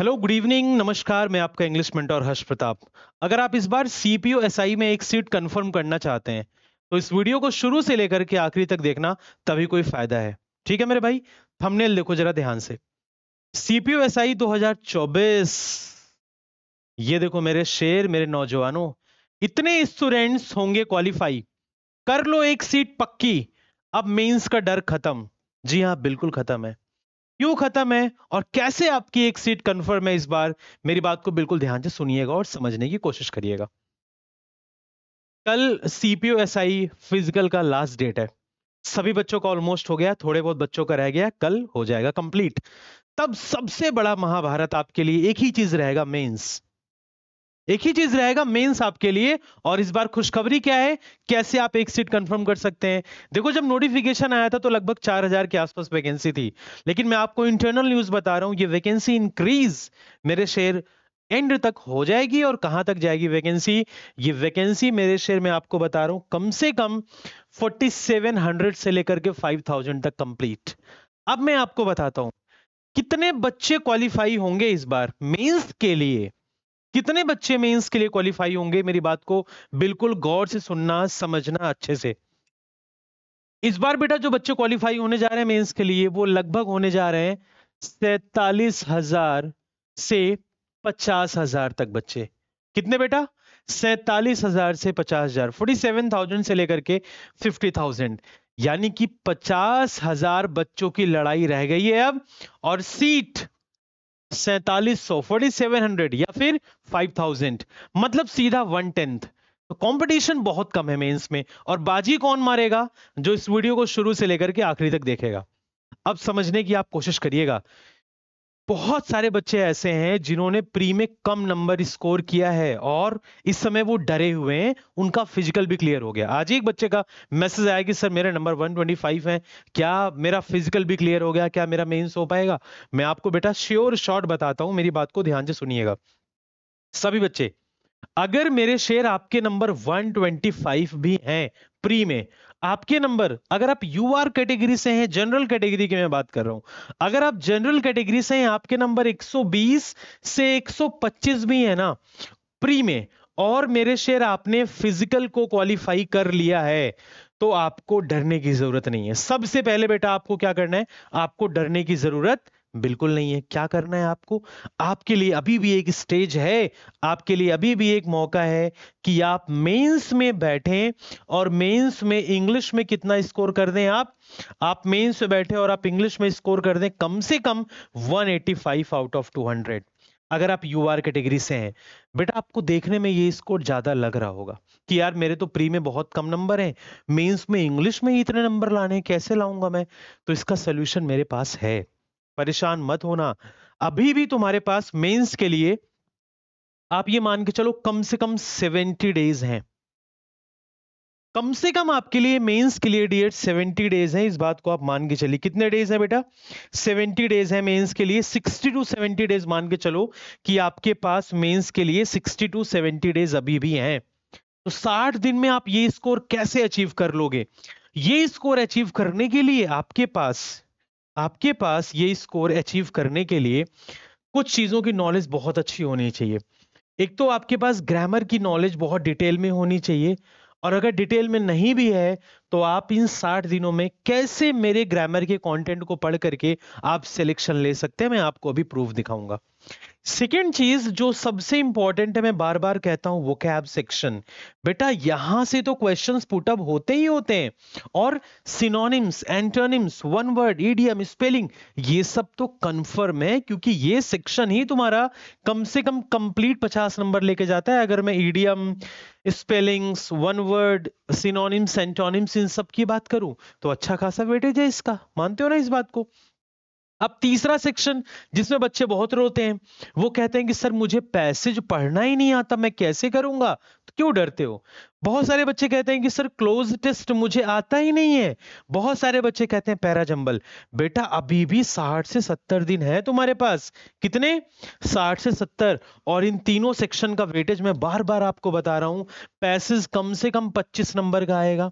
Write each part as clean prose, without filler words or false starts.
Hello, good evening, नमस्कार। मैं आपका इंग्लिश मेंटर हर्ष प्रताप। अगर आप इस बार सीपीयू एसआई में एक सीट कंफर्म करना चाहते हैं तो इस वीडियो को शुरू से लेकर के आखिरी तक देखना, तभी कोई फायदा है। ठीक है मेरे भाई, थंबनेल देखो जरा ध्यान से। CPU SI 2024। ये देखो मेरे शेर, मेरे नौजवानों, इतने स्टूडेंट्स होंगे क्वालिफाई। कर लो एक सीट पक्की। अब मेंस का डर खत्म। जी हाँ, बिल्कुल खत्म है। क्यों खत्म है और कैसे आपकी एक सीट कंफर्म है इस बार, मेरी बात को बिल्कुल ध्यान से सुनिएगा और समझने की कोशिश करिएगा। कल सीपीयू एसआई फिजिकल का लास्ट डेट है। सभी बच्चों का ऑलमोस्ट हो गया, थोड़े बहुत बच्चों का रह गया, कल हो जाएगा कंप्लीट। तब सबसे बड़ा महाभारत आपके लिए एक ही चीज रहेगा, मेंस। एक ही चीज रहेगा, मेंस आपके लिए। और इस बार खुशखबरी क्या है, कैसे आप एक सीट कंफर्म कर सकते हैं। देखो, जब नोटिफिकेशन आया था तो लगभग 4000 के आसपास वैकेंसी थी, लेकिन मैं आपको इंटरनल न्यूज बता रहा हूं, ये वैकेंसी इंक्रीज मेरे शेयर एंड तक हो जाएगी। और कहां तक जाएगी वैकेंसी? ये वैकेंसी मेरे शेयर में आपको बता रहा हूं, कम से कम 4700 से लेकर के 5000 तक कंप्लीट। अब मैं आपको बताता हूं कितने बच्चे क्वालिफाई होंगे इस बार मेंस के लिए। कितने बच्चे मेंस के लिए क्वालिफाई होंगे, मेरी बात को बिल्कुल गौर से सुनना, समझना अच्छे से। इस बार बेटा जो बच्चे क्वालिफाई होने जा रहे हैं मेंस के लिए, वो लगभग होने जा रहे हैं 47,000 से 50,000 तक बच्चे। कितने बेटा? 47,000 से 50,000, 47,000 से लेकर के 50,000। यानी कि 50,000 बच्चों की लड़ाई रह गई है अब। और सीट 4700, 4700 या फिर 5000, मतलब सीधा 1/10। तो कंपटीशन बहुत कम है मेंस में। और बाजी कौन मारेगा? जो इस वीडियो को शुरू से लेकर के आखिरी तक देखेगा। अब समझने की आप कोशिश करिएगा। बहुत सारे बच्चे ऐसे हैं जिन्होंने प्री में कम नंबर स्कोर किया है और इस समय वो डरे हुए हैं। उनका फिजिकल भी क्लियर हो गया। आज ही एक बच्चे का मैसेज आया कि सर मेरे नंबर 125 है, क्या मेरा फिजिकल भी क्लियर हो गया, क्या मेरा मेंस हो पाएगा? मैं आपको बेटा श्योर शॉट बताता हूं, मेरी बात को ध्यान से सुनिएगा। सभी बच्चे, अगर मेरे शेयर आपके नंबर 125 भी हैं प्री में, आपके नंबर, अगर आप यूआर कैटेगरी से हैं, जनरल कैटेगरी की मैं बात कर रहा हूं, अगर आप जनरल कैटेगरी से हैं, आपके नंबर 120 से 125 भी है ना प्री में, और मेरे शेयर आपने फिजिकल को क्वालिफाई कर लिया है, तो आपको डरने की जरूरत नहीं है। सबसे पहले बेटा आपको क्या करना है? आपको डरने की जरूरत बिल्कुल नहीं है। क्या करना है आपको? आपके लिए अभी भी एक स्टेज है, आपके लिए अभी भी एक मौका है कि आप मेंस में बैठें और मेंस में इंग्लिश में कितना स्कोर कर दें। आप मेंस में बैठे और आप इंग्लिश में स्कोर कर दें कम से कम 185 आउट ऑफ 200। अगर आप यूआर कैटेगरी से हैं बेटा, आपको देखने में ये स्कोर ज्यादा लग रहा होगा कि यार मेरे तो प्री में बहुत कम नंबर हैं, मेंस में इंग्लिश में ही इतने नंबर लाने हैं, कैसे लाऊंगा मैं? तो इसका सोल्यूशन मेरे पास है। परेशान मत होना। अभी भी तुम्हारे पास मेंस के लिए, आप ये मान के चलो, कम से कम 70 डेज हैं। कम से कम आपके लिए मेंस के लिए डियर 70 डेज हैं। इस बात को आप मान के चलिए। कितने डेज हैं बेटा? 70 डेज हैं मेंस के लिए। 60 टू 70 डेज मान के चलो कि आपके पास मेंस के लिए 60 टू 70 डेज अभी भी हैं। तो 60 दिन में आप ये स्कोर कैसे अचीव कर लोगे? ये स्कोर अचीव करने के लिए आपके पास ये स्कोर अचीव करने के लिए कुछ चीजों की नॉलेज बहुत अच्छी होनी चाहिए। एक तो आपके पास ग्रामर की नॉलेज बहुत डिटेल में होनी चाहिए। और अगर डिटेल में नहीं भी है तो आप इन 60 दिनों में कैसे मेरे ग्रामर के कंटेंट को पढ़ करके आप सिलेक्शन ले सकते हैं, मैं आपको अभी प्रूफ दिखाऊंगा। सेकेंड चीज जो सबसे इंपॉर्टेंट है, मैं बार बार कहता हूं, वोकैब सेक्शन। बेटा यहां से तो क्वेश्चंस पुटअप होते ही होते हैं। और synonyms, antonyms, one word, idiom, spelling, ये सब तो कंफर्म है, क्योंकि ये सेक्शन ही तुम्हारा कम से कम कंप्लीट 50 नंबर लेके जाता है। अगर मैं idiom, spellings, one word, synonyms, antonyms, इन सब की बात करूं तो अच्छा खासा वेटेज है इसका। मानते हो ना इस बात को? अब तीसरा सेक्शन जिसमें बच्चे बहुत रोते हैं, वो कहते हैं कि सर मुझे पैसेज पढ़ना ही नहीं आता, मैं कैसे करूंगा? तो क्यों डरते हो? बहुत सारे बच्चे कहते हैं कि सर क्लोज टेस्ट मुझे आता ही नहीं है। बहुत सारे बच्चे कहते हैं पैराजंबल। बेटा अभी भी 60 से 70 दिन है तुम्हारे पास। कितने? 60 से 70। और इन तीनों सेक्शन का वेटेज मैं बार बार आपको बता रहा हूं, पैसेज कम से कम 25 नंबर का आएगा।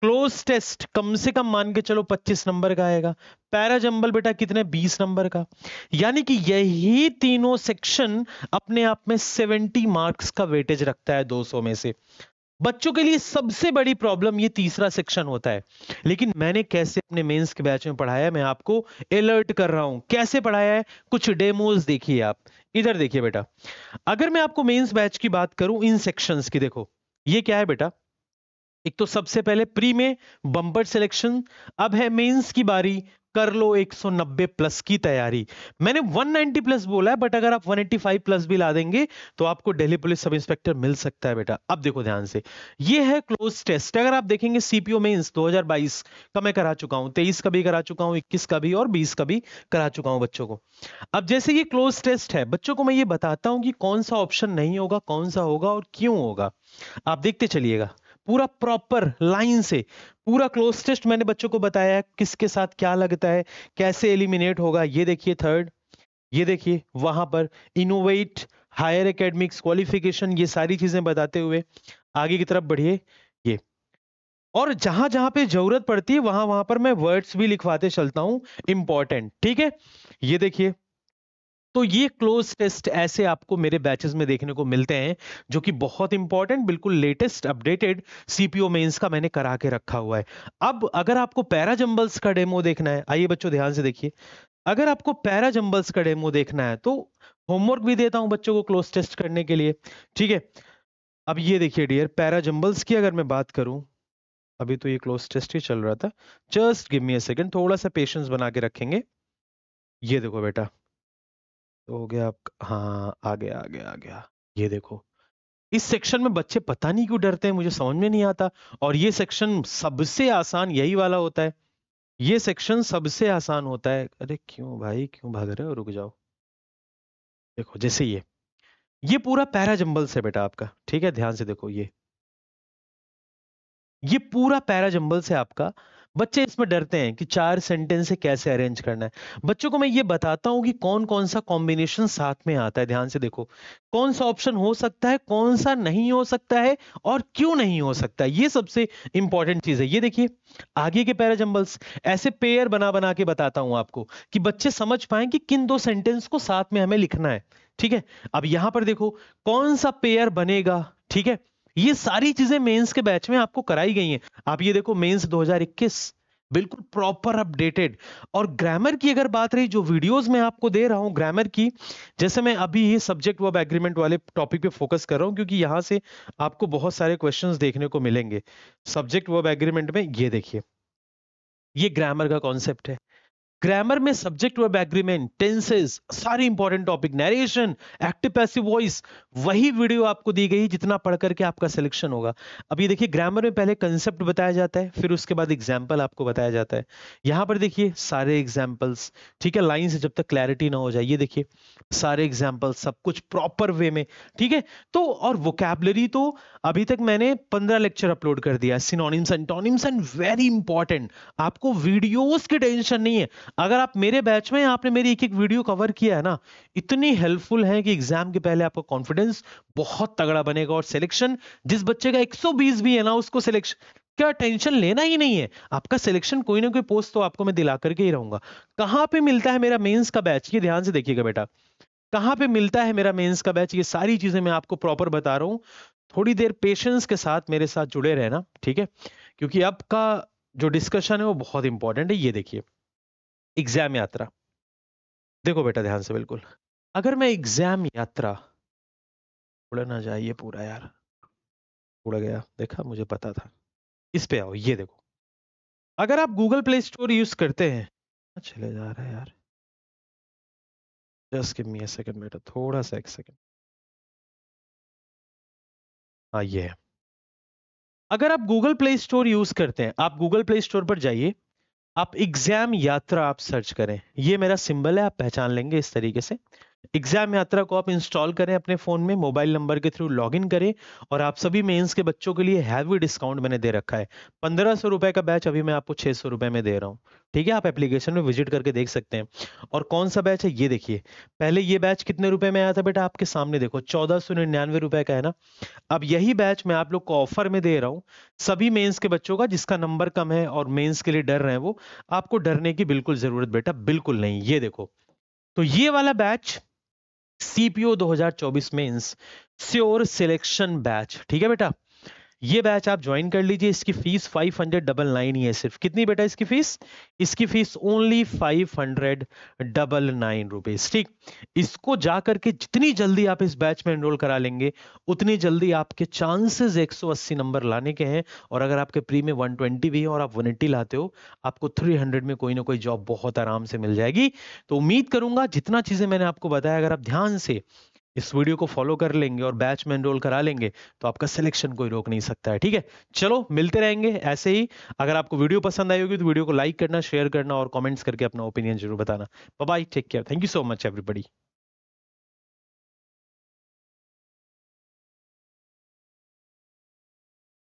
क्लोज टेस्ट कम से कम मान के चलो 25 नंबर का आएगा। पैरा जंबल बेटा कितने, 20 नंबर का। यानी कि यही तीनों सेक्शन अपने आप में 70 मार्क्स का वेटेज रखता है 200 में से। बच्चों के लिए सबसे बड़ी प्रॉब्लम ये तीसरा सेक्शन होता है। लेकिन मैंने कैसे अपने मेंस के बैच में पढ़ाया, मैं आपको अलर्ट कर रहा हूं कैसे पढ़ाया है। कुछ डेमोज देखिए आप, इधर देखिए बेटा। अगर मैं आपको मेंस बैच की बात करूं इन सेक्शंस की, देखो ये क्या है बेटा। एक तो सबसे पहले प्री में बम्पर सिलेक्शन, अब है मेंस की बारी, कर लो 190 प्लस की तैयारी। मैंने 190 प्लस बोला है, बट अगर आप 185 प्लस भी ला देंगे तो आपको दिल्ली पुलिस सब इंस्पेक्टर मिल सकता है बेटा। अब देखो ध्यान से, ये है क्लोज टेस्ट। अगर आप देखेंगे सीपीओ मेंस 2022 का मैं करा चुका हूं, 23 का भी करा चुका हूं, 21 का भी और 20 का भी करा चुका हूं बच्चों को। अब जैसे ये क्लोज टेस्ट है, बच्चों को मैं ये बताता हूं कि कौन सा ऑप्शन नहीं होगा, कौन सा होगा और क्यों होगा। आप देखते चलिएगा पूरा प्रॉपर लाइन से। पूरा क्लोज टेस्ट मैंने बच्चों को बताया है, किसके साथ क्या लगता है, कैसे एलिमिनेट होगा। ये देखिए थर्ड, ये देखिए वहां पर इनोवेट, हायर एकेडमिक्स, क्वालिफिकेशन, ये सारी चीजें बताते हुए आगे की तरफ बढ़िए। ये और जहां जहां पे जरूरत पड़ती है वहां वहां पर मैं वर्ड्स भी लिखवाते चलता हूं इंपॉर्टेंट, ठीक है। ये देखिए, तो ये क्लोज टेस्ट ऐसे आपको मेरे बैचेस में देखने को मिलते हैं, जो कि बहुत इंपॉर्टेंट, बिल्कुल लेटेस्ट अपडेटेड सीपीओ मेंस का मैंने करा के रखा हुआ है। अब अगर आपको पैरा जंबल्स का डेमो देखना है, आइए बच्चों ध्यान से देखिए। अगर आपको पैरा जंबल्स का डेमो देखना है तो होमवर्क भी देता हूं बच्चों को क्लोज टेस्ट करने के लिए, ठीक है। अब ये देखिए डियर, पैरा जंबल्स की अगर मैं बात करूं, अभी तो ये क्लोज टेस्ट ही चल रहा था, just give me a second, थोड़ा सा पेशेंस बना के रखेंगे। ये देखो बेटा, तो हो गया आप, हाँ आ गया आ गया आ गया। ये देखो, इस सेक्शन में बच्चे पता नहीं क्यों डरते हैं, मुझे समझ में नहीं आता। और ये सेक्शन सबसे आसान यही वाला होता है, ये सेक्शन सबसे आसान होता है। अरे क्यों भाई, क्यों भाग रहे हो, रुक जाओ। देखो जैसे ये पूरा पैरा जंबल्स है बेटा आपका, ठीक है। ध्यान से देखो, ये पूरा पैरा जंबल से आपका। बच्चे इसमें डरते हैं कि 4 सेंटेंस से कैसे अरेंज करना है। बच्चों को मैं ये बताता हूं कि कौन कौन सा कॉम्बिनेशन साथ में आता है। ध्यान से देखो, कौन सा ऑप्शन हो सकता है, कौन सा नहीं हो सकता है और क्यों नहीं हो सकता है, ये सबसे इंपॉर्टेंट चीज है। ये देखिए आगे के पैरा जंबल्स ऐसे पेयर बना बना के बताता हूं आपको, कि बच्चे समझ पाए कि किन दो सेंटेंस को साथ में हमें लिखना है, ठीक है। अब यहां पर देखो कौन सा पेयर बनेगा, ठीक है। ये सारी चीजें मेंस के बैच में आपको कराई गई हैं। आप ये देखो मेंस 2021 बिल्कुल प्रॉपर अपडेटेड। और ग्रामर की अगर बात रही, जो वीडियोस मैं आपको दे रहा हूं ग्रामर की, जैसे मैं अभी ये सब्जेक्ट वर्ब एग्रीमेंट वाले टॉपिक पे फोकस कर रहा हूं, क्योंकि यहां से आपको बहुत सारे क्वेश्चंस देखने को मिलेंगे सब्जेक्ट वर्ब एग्रीमेंट में। ये देखिए, ये ग्रामर का कॉन्सेप्ट है। ग्रामर में सब्जेक्ट वर्ब एग्रीमेंट, टेंसेस, सारे important topic, narration, active passive voice, वही वीडियो आपको दी गई जितना पढ़ करके आपका सिलेक्शन होगा। अब ये देखिए, ग्रामर में पहले कंसेप्ट बताया जाता है, फिर उसके बाद एग्जाम्पल आपको बताया जाता है। यहां पर देखिए सारे एग्जाम्पल्स, ठीक है, लाइन से जब तक क्लैरिटी ना हो जाए। ये देखिए सारे एग्जाम्पल, सब कुछ प्रॉपर वे में, ठीक है। तो और वोकैबलरी तो अभी तक मैंने 15 लेक्चर अपलोड कर दिया, synonyms antonyms and very important. आपको वीडियोस की टेंशन नहीं है। अगर आप मेरे बैच में, आपने मेरी एक एक वीडियो कवर किया है ना, इतनी हेल्पफुल है कि एग्जाम के पहले आपका कॉन्फिडेंस बहुत तगड़ा बनेगा। और सिलेक्शन, जिस बच्चे का 120 भी है ना, उसको सिलेक्शन क्या टेंशन लेना ही नहीं है। आपका सिलेक्शन कोई ना कोई पोस्ट तो आपको मैं दिला करके ही रहूंगा। कहां पे मिलता है मेरा मेंस का बैच, ये ध्यान से देखिएगा बेटा, कहां पे मिलता है मेरा मेंस का बैच, ये सारी चीजें मैं आपको प्रॉपर बता रहा हूं। थोड़ी देर पेशेंस के साथ मेरे साथ जुड़े रहना, ठीक है, क्योंकि आपका जो डिस्कशन है वो बहुत इंपॉर्टेंट है। ये देखिए एग्जाम यात्रा, देखो बेटा ध्यान से बिल्कुल, अगर मैं एग्जाम यात्रा, उड़ ना जाए ये पूरा यार, उड़ गया, देखा मुझे पता था। इस पे आओ, ये देखो, अगर आप गूगल प्ले स्टोर यूज करते हैं, चले जा रहा है यार, just give me a second बेटा, थोड़ा सा एक सेकंड। हाँ ये है, अगर आप गूगल प्ले स्टोर यूज करते हैं, आप गूगल प्ले स्टोर पर जाइए, आप एग्जाम यात्रा आप सर्च करें, ये मेरा सिंबल है, आप पहचान लेंगे इस तरीके से। एग्जाम यात्रा को आप इंस्टॉल करें अपने फोन में, मोबाइल नंबर के थ्रू लॉगिन करें, और आप सभी मेंस के बच्चों के लिए हैवी डिस्काउंट मैंने दे रखा है। 1500 रुपए का बैच अभी मैं आपको 600 रुपए में दे रहा हूँ। ठीक है, आप एप्लीकेशन में विजिट करके देख सकते हैं। और कौन सा बैच है ये देखिए। पहले ये बैच कितने रुपए में आया था बेटा, आपके सामने देखो, 1499 रुपए का है ना। अब यही बैच मैं आप लोग को ऑफर में दे रहा हूँ सभी मेंस के बच्चों का, जिसका नंबर कम है और मेंस के लिए डर रहे हैं वो। आपको डरने की बिल्कुल जरूरत बेटा बिल्कुल नहीं। ये देखो, तो ये वाला batch CPO 2024 mains sure selection batch, ठीक है बेटा, ये बैच आप ज्वाइन कर लीजिए। इसकी फीस 599 ही है सिर्फ। कितनी बेटा इसकी फीस? इसकी फीस ओनली 599 रुपीज। ठीक, इसको जा करके जितनी जल्दी आप इस बैच में एनरोल करा लेंगे उतनी जल्दी आपके चांसेस 180 नंबर लाने के हैं। और अगर आपके प्री में 120 भी है और आप 180 लाते हो, आपको 300 में कोई ना कोई जॉब बहुत आराम से मिल जाएगी। तो उम्मीद करूंगा जितना चीजें मैंने आपको बताया, अगर आप ध्यान से इस वीडियो को फॉलो कर लेंगे और बैच में एनरोल करा लेंगे तो आपका सिलेक्शन कोई रोक नहीं सकता है। ठीक है, चलो मिलते रहेंगे ऐसे ही। अगर आपको वीडियो पसंद आई होगी तो वीडियो को लाइक करना, शेयर करना और कमेंट्स करके अपना ओपिनियन जरूर बताना। Bye bye, take care, thank you so much everybody.